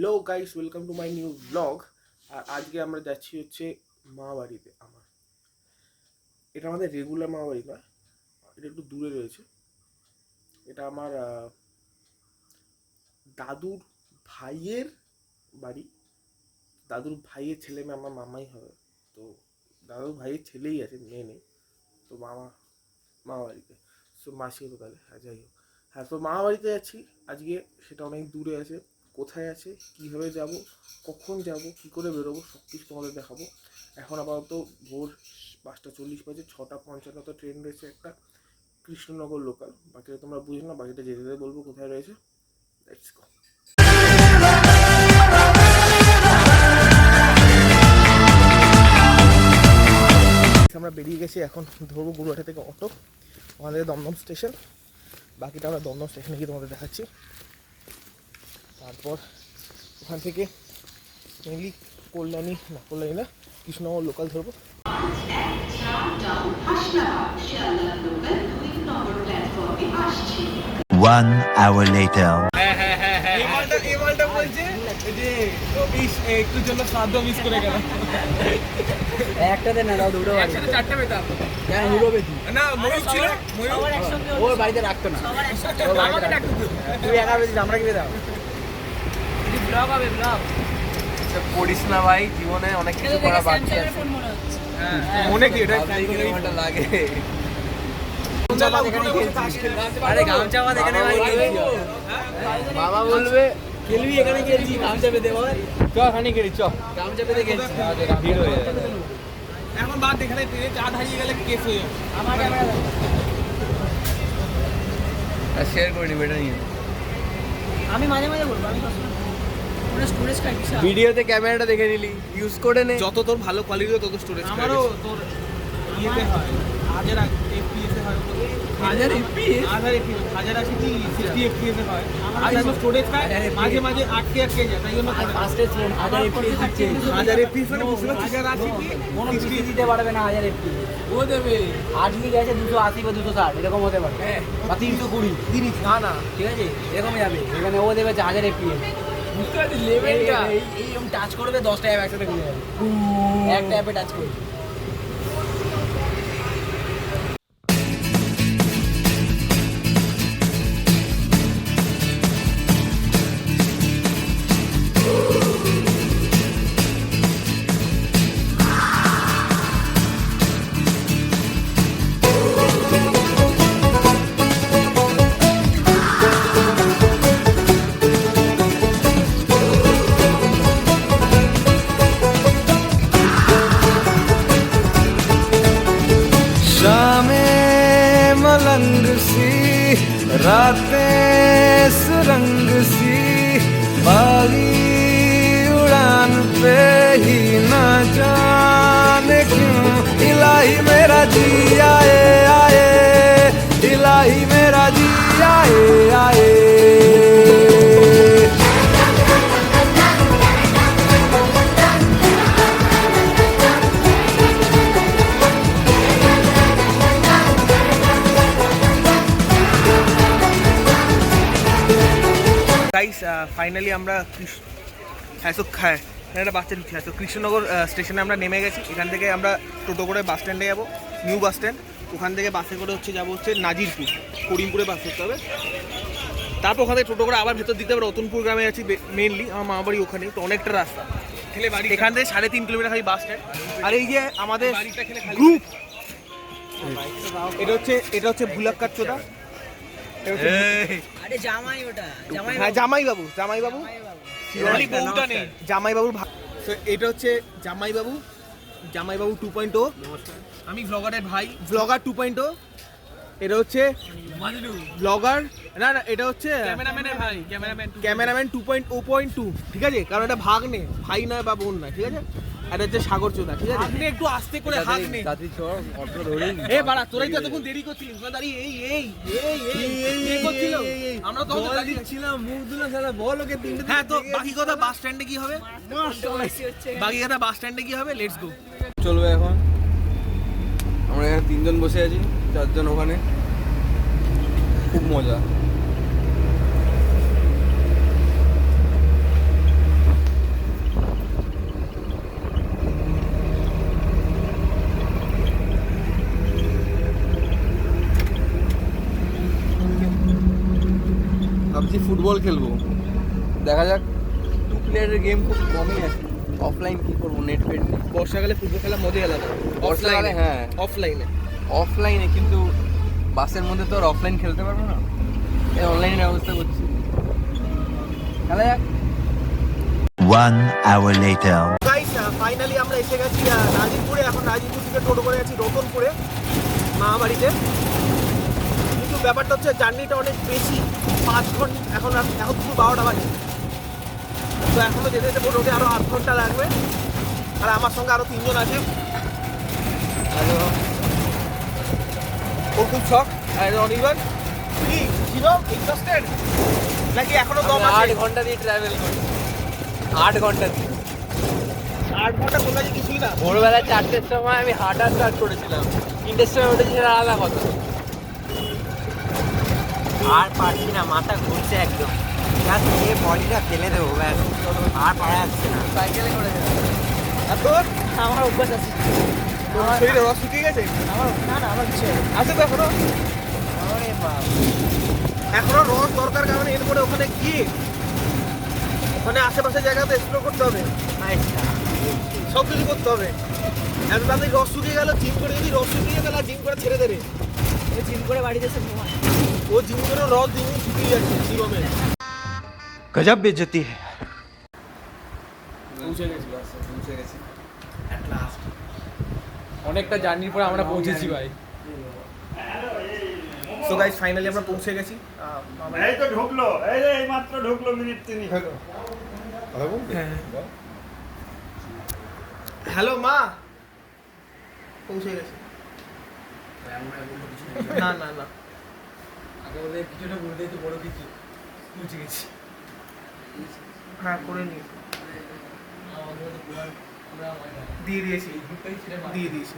Hello guys, welcome to my new blog. আর আজকে আমরা যাচ্ছি হচ্ছে মামাবাড়িতে। এটা আমাদের রেগুলার মামাবাড়ি নয়, এটা একটু দূরে রয়েছে। এটা আমার দাদুর ভাইয়ের বাড়ি। দাদুর ভাইয়ের ছেলে মেয়ে আমার মামাই হবে। তো দাদুর ভাইয়ের ছেলেই আছে, মেয়ে নেই। তো মামাবাড়িতে মাসি হতো তাহলে। হ্যাঁ, যাই হোক। হ্যাঁ, তো মামাবাড়িতে যাচ্ছি আজকে। সেটা অনেক দূরে আছে। কোথায় আছে, কীভাবে যাব, কখন যাব, কী করে বেরোবো, সব কিছু তোমাদের দেখাবো। এখন আপাতত ভোর 5:40 বাজে। 6:55 ট্রেন রয়েছে একটা, কৃষ্ণনগর লোকাল। বাকিটা তোমরা বুঝো না, বাকিটা যেতে যেতে বলবো কোথায় রয়েছে। Let's go. আমরা বেরিয়ে গেছি, এখন ধরবো গুরুহাটা থেকে অটো, ওখান থেকে দমদম স্টেশন। বাকিটা আমরা দমদম স্টেশনে গিয়ে তোমাদের দেখাচ্ছি। তারপর ওখান থেকে মেনলি কল্যাণী না কৃষ্ণনগর লোকাল ধরবো। 1 hour later. একটুর জন্য শ্রাদ্ধ মিস করে গেল। একটাতে না দাও, দুটো একসাথে চারটে পেতাম না, ময়ূর ছিল, ওর বাড়িতে রাখতো না, তুই একা বেশি আমরা কি দাও ব্লগ হবে, ব্লগ পড়িস না ভাই, জীবনে অনেক কিছু করা বাকি আছে। মনে কি এটা লাগে আরে গামছা বাদ এখানে ভাই বাবা বলবে খেলবি, এখানে খেলছি গামছা পেতে বল চ, খানি খেলি চ, গামছা পেতে খেলছি ভিড় হয়ে যাবে এখন বাদ। এখানে ট্রেনে চাঁদ হারিয়ে গেলে কেস হয়ে যাবে। আমার আর শেয়ার করে নিবি এটা নিয়ে। আমি মাঝে মাঝে বলবো, আমি স্টোরেজ খাই বিশাল। ভিডিওতে ক্যামেরাটা দেখে নিলি, ইউজ করে নে। যত তোর ভালো কোয়ালিটি তত স্টোরেজ। আমারও তোর ইয়েতে হয় 1000 FPS এ হয়, 1000 FPS 1080 60 FPS এ হয়। আর এত স্টোরেজ পায় মাঝে মাঝে আটকে যায়, তাই জন্য ফার্স্টে ফোন 1000 FPS দিচ্ছে। 1000 FPS মানে বুঝতে পারছিস, 1080 কোনো কিছু দিতে পারবে না 1000 FPS। ও দেবে 8 GB গেছে 280 বা 260 এরকম হতে পারে, বা 320 জিনিস না ঠিক আছে, এরকমই যাবে। এখানে ও দেবে 1000 FPS। বুঝতে পারছিস লেভেলটা। এইরকম টাচ করবে 10টা অ্যাপ একসাথে খুলে যাবে, একটা অ্যাপে টাচ করবে। मलंग सी रातें सुरंग सी, बागी उड़ान पे ही ना जाने क्यों इलाही मेरा जी आए आए, इलाही मेरा जी आए आए। গাইস, ফাইনালি আমরা একটা বাস স্ট্যান্ড আছে, কৃষ্ণনগর স্টেশনে আমরা নেমে গেছি। এখান থেকে আমরা টোটো করে বাস স্ট্যান্ডে যাবো, নিউ বাস স্ট্যান্ড। ওখান থেকে বাসে করে যাবো নাজিরপুর, করিমপুরে বাস করতে হবে। তারপর ওখান থেকে টোটো করে আবার ভেতর দিতে হবে। রতনপুর গ্রামে আছি মেনলি, আমার মামা বাড়ি ওখানে। তো অনেকটা রাস্তা, এখান থেকে 3.5 কিলোমিটার খালি বাস স্ট্যান্ড। আর এই যে আমাদের গ্রুপ, এটা হচ্ছে ভুলাক্কার চোদা। আরে জামাই, ওটা জামাই, হ্যাঁ জামাইবাবু জামাইবাবুর। এটা হচ্ছে জামাইবাবু 2.0। আমি ব্লগারের ভাই, ব্লগার 2.0। এটা হচ্ছে ব্লগার না, এটা হচ্ছে ক্যামেরাম্যান 2.0.2। ঠিক আছে, কারণ এটা ভাগ্নে, ভাই নয় বা বোন নয়, ঠিক আছে। এটা হচ্ছে সাগর চোদা, ঠিক আছে। আপনি একটু আস্তে করে হাগনে। এ বাড়া, তোরাই তো এতক্ষণ দেরি করছিলিস, দাঁড়িয়ে এই করছিল। আমরা তো দিচ্ছিলাম, মুখ দুলো সারা বল ওকে তিনটে। হ্যাঁ, তো বাকি কথা বাস স্ট্যান্ডে কি হবে, লেটস গো। চলবে এখন। আমরা এখানে 3 জন বসে আছি, 4 জন ওখানে। খুব মজা। ফুটবল খেলবো, দেখা যাক। 2 প্লেয়ারের গেম খুব কমই আছে। অফলাইন কি করবো, নেট ফেট নেই। বর্ষাকালে ফুটবল খেলা মজাই আলাদা। বর্ষাকালে হ্যাঁ অফলাইনে অফলাইনে, কিন্তু বাসের মধ্যে তো আর অফলাইন খেলতে পারবো না, এই অনলাইনের ব্যবস্থা করছি। খেলা যাক। 1 hour later. গাইস ফাইনালি আমরা এসে গেছি নাজিরপুরে। এখন নাজিরপুর থেকে টোটো করে যাচ্ছি রতনপুরে মা বাড়িতে। কিন্তু ব্যাপারটা হচ্ছে জার্নিটা অনেক বেশি, 5 ঘন্টা। এখন দুপুর 12টা বাজে, তো এখনো যেতে যেতে মোটামুটি আরো 8 ঘন্টা লাগবে। আর আমার সঙ্গে আরো 3 জন আছে। ও খুব শখ। আর অনির্বাণ কি হিরো ইন্টারেস্টেড নাকি এখনো দম আছে? 8 ঘন্টা দিয়ে ট্রাভেল করি, 8 ঘন্টা দিয়ে। 8 ঘন্টা কোথায় যে কিছুই না। ভোরবেলা 4টের সময় আমি হাঁটা স্টার্ট করেছিলাম, 3টের সময় উঠেছি, সেটা আলাদা কথা। আর পারছি না, মাথা ঘুরছে একদম। ব্যাস এই বডিটা ফেলে দেবো, ব্যাস আর পারা যাচ্ছে না। সাইকেলে করে আর তোর আমার অভ্যাস আছে। শরীরে রস শুকিয়ে গেছে? না আমার কিছু আছে তো এখনো? আরে বাবা, এখনো রস দরকার, কারণ এরপরে ওখানে গিয়ে ওখানে আশেপাশে জায়গাতে এক্সপ্লোর করতে হবে, সব কিছু করতে হবে। এত তাড়াতাড়ি রস শুকিয়ে গেল, জিম করে যদি রস শুকিয়ে গেল জিম করে ছেড়ে দেবে। ওই জিম করে বাড়িতে এসে ঘুমায়। ও জিম করে রস দিন শুকিয়ে যাচ্ছে জীবনে। गजब बेइज्जती है। পৌঁছে গেছি। অনেকটা জার্নির পরে আমরা পৌঁছেছি ভাই। সো গাইস ফাইনালি আমরা পৌঁছে গেছি। এই তো ঢুকলো, এই মাত্র ঢুকলো, মিনিট 3। হ্যালো মা, পৌঁছে গেছি। না না না, আগে ওদের কিছুটা বলতেই তো বড় কিছু পৌঁছে গেছি। হ্যাঁ করে নি, দিয়ে দিয়েছি।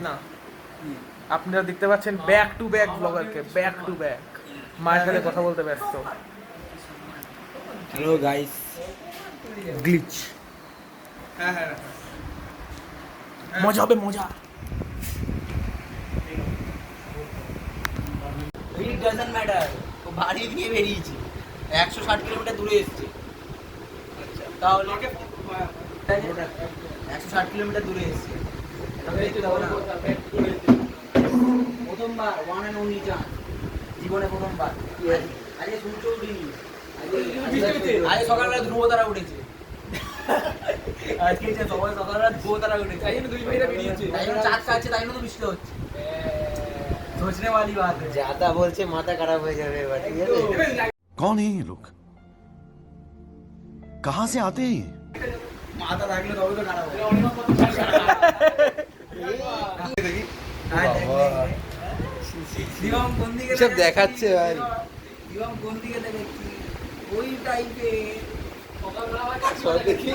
না, আপনারা দেখতে পাচ্ছেন ব্যাক টু ব্যাক ব্লগারকে, ব্যাক টু ব্যাক মায়ের সাথে কথা বলতে ব্যস্ত। Hello guys, glitch. হ্যাঁ হ্যাঁ, মজা হবে মজা। It doesn't matter. ও বাড়ি দিয়ে বেরিয়েছে, 160 কিলোমিটার দূরে এসছে। তাহলে 160 কিলোমিটার দূরে এসছে। প্রথমবার, ওয়ান অ্যান্ড অনলি চান্স, জীবনে প্রথমবার। আজকে সূর্য উঠিনি, আজকে সকালবেলা ধ্রুব তারা উঠেছে। আজকে সকালবেলা ধ্রুব তারা উঠেছে, তাই জন্য দুই ভাইরা বেরিয়েছে, তাই জন্য চাঁদ খাচ্ছে, তাই জন্য তো বৃষ্টি হচ্ছে। सोचने वाली बात है। ज्यादा बोलছে মাথা খারাপ হয়ে যাবে এবার, ঠিক আছে? कौन है ये लोग? कहाँ से आते हैं ये? মাথা থাকলে তবে তো খারাপ হবে। দিবাম কোন দিকে সব দেখাচ্ছে ভাই। দিবাম কোন দিকে দেখছি ওই টাইপে সব দেখি।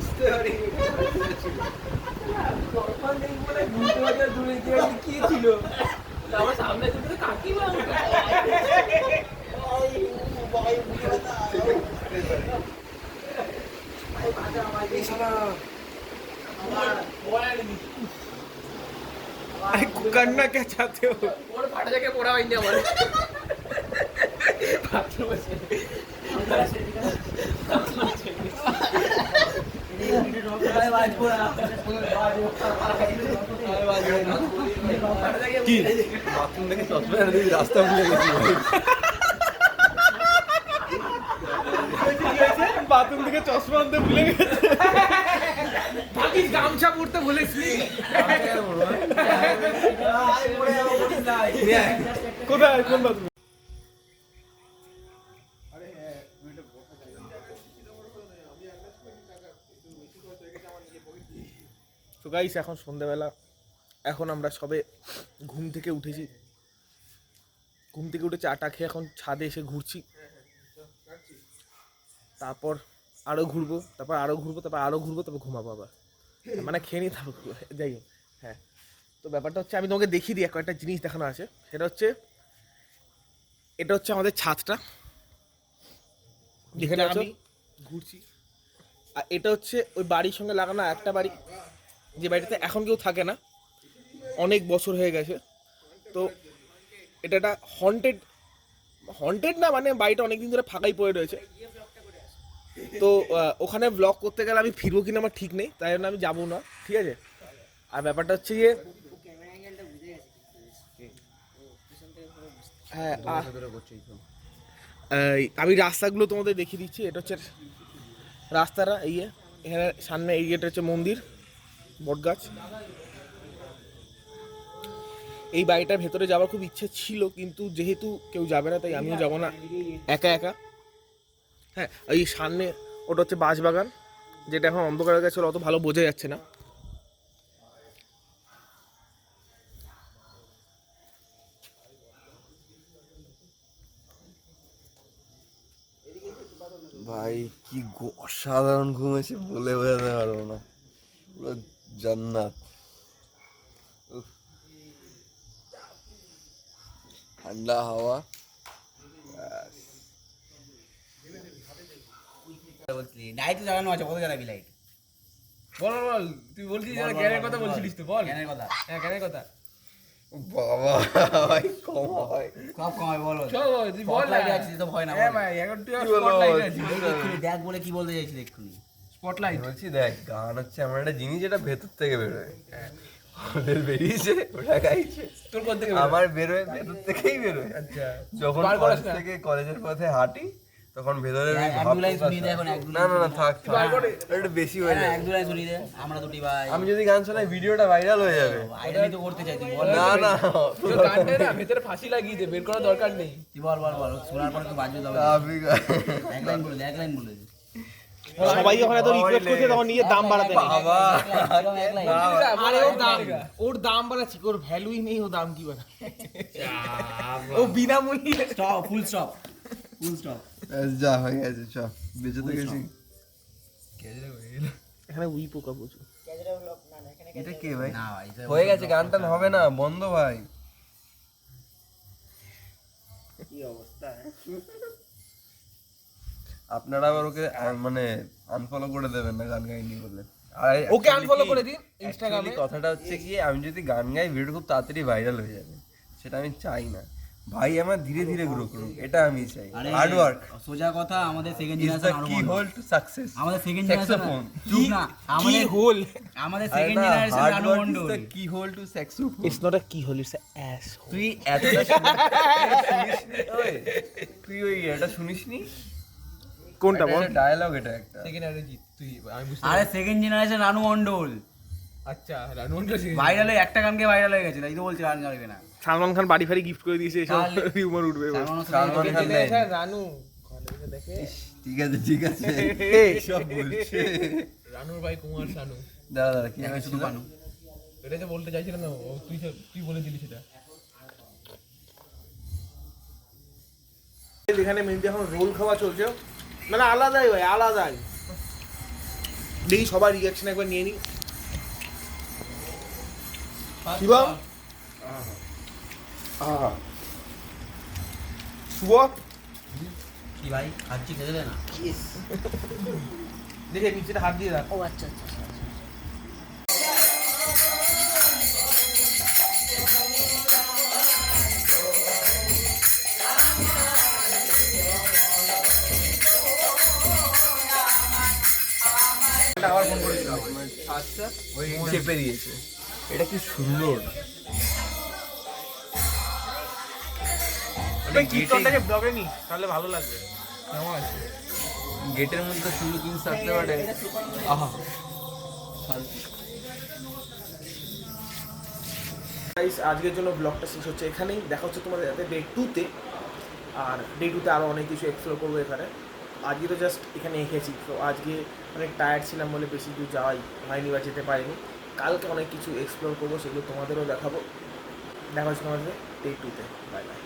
বুঝতে পারি কি ছিল আমার সামনে কাকিমা। करना क्या चाहते हो? ফাটা জায়গায় পড়া হয়নি আমার। কি বাথরুম থেকে চশমা রাস্তা ভুলে গেছি ভাই। বাথরুম থেকে চশমা আনতে ভুলে গেছে। বাকি গামছা পরতে ভুলেছিলি। কোথায়, কোন বাথরুম? তো গাইস এখন সন্ধ্যাবেলা, এখন আমরা সবে ঘুম থেকে উঠেছি। ঘুম থেকে উঠে চাটা খেয়ে এখন ছাদে এসে ঘুরছি। তারপর আরও ঘুরবো, তারপর আরও ঘুরবো, তারপর আরও ঘুরবো, তারপর ঘুমাবো আবার। মানে খেয়ে নিই তারপর যাই হোক। হ্যাঁ, তো ব্যাপারটা হচ্ছে আমি তোমাকে দেখিয়ে দিই, কয়েকটা জিনিস দেখানো আছে। সেটা হচ্ছে, এটা হচ্ছে আমাদের ছাদটা, যেখানে আমি ঘুরছি। আর এটা হচ্ছে ওই বাড়ির সঙ্গে লাগানো একটা বাড়ি, যে বাড়িটাতে এখন কেউ থাকে না, অনেক বছর হয়ে গেছে। তো এটা একটা হন্টেড না, মানে বাড়িটা অনেকদিন ধরে ফাঁকাই পড়ে রয়েছে। তো ওখানে ব্লগ করতে গেলে আমি ফিরবো কিনা আমার ঠিক নেই, তাই জন্য আমি যাবো না, ঠিক আছে। আর ব্যাপারটা হচ্ছে যে হ্যাঁ, আমি রাস্তাগুলো তোমাদের দেখিয়ে দিচ্ছি। এটা হচ্ছে রাস্তাটা, এখানে সামনে এই গেট হচ্ছে মন্দির, বটগাছ। এই বাড়িটার ভেতরে যাওয়ার খুব ইচ্ছে ছিল, কিন্তু যেহেতু কেউ যাবে না তাই আমিও যাব না একা একা। হ্যাঁ, এই সামনে ওটা হচ্ছে বাঁশবাগান, যেটা এখন অন্ধকার হয়ে গেছে, অত ভালো বোঝা যাচ্ছে না। ভাই কি অসাধারণ ঘুম এসে বলে বোঝাতে পারবো না, পুরো জান্নাত। উফ, ঠান্ডা হাওয়া। লাইট জ্বালানো আছে, কত জ্বালাবি লাইট? বল বল, তুই বলছিস জ্ঞানের কথা বলছিলিস তো, বল। জ্ঞানের কথা, হ্যাঁ, জ্ঞানের কথা। বাবা ভাই কম হয়, সব কমায় বলো। চল তুই বল না। স্পটলাইট আছে তো ভয় না। হ্যাঁ ভাই, এখন তুই কি বলো? স্পটলাইট আছিস। দেখ বলে কি বলতে চাইছিস এক্ষুনি? স্পটলাইট বলছি দেখ, গান হচ্ছে এমন একটা জিনিস যেটা ভেতর থেকে বেরোয়। ওদের বেরিয়েছে, ওটা গাইছে, তোর কোথা থেকে আমার বেরোয় ভেতর থেকেই বেরোয়। আচ্ছা, যখন বার কলেজ করিস না? থেকে কলেজের পথে হাঁটি তখন ভেতরে ওই এক দু লাইন শুনিয়ে দে এখন, এক দু না না না থাক থাক, বার করে। একটু বেশি হয়ে যায়। এক দু লাইন শুনিয়ে দে, আমরা দুটি ভাই। আমি যদি গান শোনাই ভিডিওটা ভাইরাল হয়ে যাবে। আইডি তো করতে চাই, তুই বল। না না তোর গানটা না ভেতরে ফাঁসি লাগিয়ে দে, বের করার দরকার নেই। তুই বল বল বল, শোনার পরে তো বাজবে তবে। আমি এক লাইন বলে দে, এক লাইন বলে দে। সবাই যখন এত রিকোয়েস্ট করছে তখন নিজের দাম বাড়াতে নেই। বাবা এক লাইন। আরে ওর দাম বাড়াচ্ছি, ওর ভ্যালুই নেই, ও দাম কি বাড়া। ও বিনামূল্যে। Stop, full stop, full stop. যা হয়ে গেছে, চ বেঁচে তো গেছি। এখানে উই পোকা প্রচুর। এটা কে ভাই? না ভাই, এটা হয়ে গেছে, গান টান হবে না, বন্ধ ভাই। আপনারা আবার ওকে মানে আনফলো করে দেবেন না গান গাইনি বলে। আর ওকে আনফলো করে দিন ইনস্টাগ্রামে। Actually কথাটা হচ্ছে কি, আমি যদি গান গাই ভিডিও খুব তাড়াতাড়ি ভাইরাল হয়ে যাবে, সেটা আমি চাই না। ভাই আমার ধীরে ধীরে গ্রো করুক, এটা আমি চাই। আরে হার্ড ওয়ার্ক সোজা কথা, আমাদের second is the generation key hole to success. আমাদের সেকেন্ড Saxophone. জেনারেশন চুপ না, আমাদের হোল? আমাদের second generation hard Ranu work is Mondal. The key hole to successful. It's not a key hole, it's a as. তুই এতটা তুই ওই এটা শুনিসনি? কোনটা বল? ডায়লগ এটা একটা। সেকেন্ড আরে জিত তুই, আমি বুঝতে আরে সেকেন্ড জেনারেশন রানু মন্ডল আচ্ছা, রানুনটা ভাইরাল হয়ে একটা গানকে ভাইরাল হয়ে গেছে, তাই তো বলছি গান গাইবে না। সালমান খান বাড়ি ফাড়ি গিফট করে দিয়েছে, এসব তাহলে- রিউমার উঠবে এবার। সালমান খান নেই। রানু ঠিক আছে ঠিক আছে, সব বলছে। রানুর ভাই কুমার শানু। দাঁড়া দাঁড়া, কি দেখে শুধু হয়েছিল? বানু। এটা যে বলতে চাইছিলাম না, তুই বলে দিলি সেটা। এখানে মেনলি এখন রোল খাওয়া চলছে, মানে আলাদাই ভাই, আলাদাই। দেখি সবার রিয়াকশন একবার নিয়ে নিই। শিবম, শুভ, কি ভাই খাচ্ছি, খেতে দে না। দেখে নিচেটা হাত দিয়ে রাখ। ও আচ্ছা আচ্ছা আচ্ছা। আবার ফোন করেছিলাম। আচ্ছা ওই চেপে দিয়েছে, এটা কি সুন্দর। কীর্তনটাকে ব্লগে নি, তাহলে ভালো লাগবে। কেমন আছে? গেটের মধ্যে শুরু কিন্তু থাকতে পারে। আহা গাইস, আজকের জন্য ব্লগটা শেষ হচ্ছে এখানেই। দেখা হচ্ছে তোমাদের সাথে ডে 2-তে। আর ডে 2-তে আরও অনেক কিছু এক্সপ্লোর করবো এখানে। আজকে তো জাস্ট এখানে এঁকেছি, তো আজকে অনেক টায়ার্ড ছিলাম বলে বেশি দূর যাওয়াই হয়নি বা যেতে পারিনি। কালকে অনেক কিছু এক্সপ্লোর করবো, সেগুলো তোমাদেরও দেখাবো। দেখা হচ্ছে তোমাদের ডে 2-তে। Bye bye.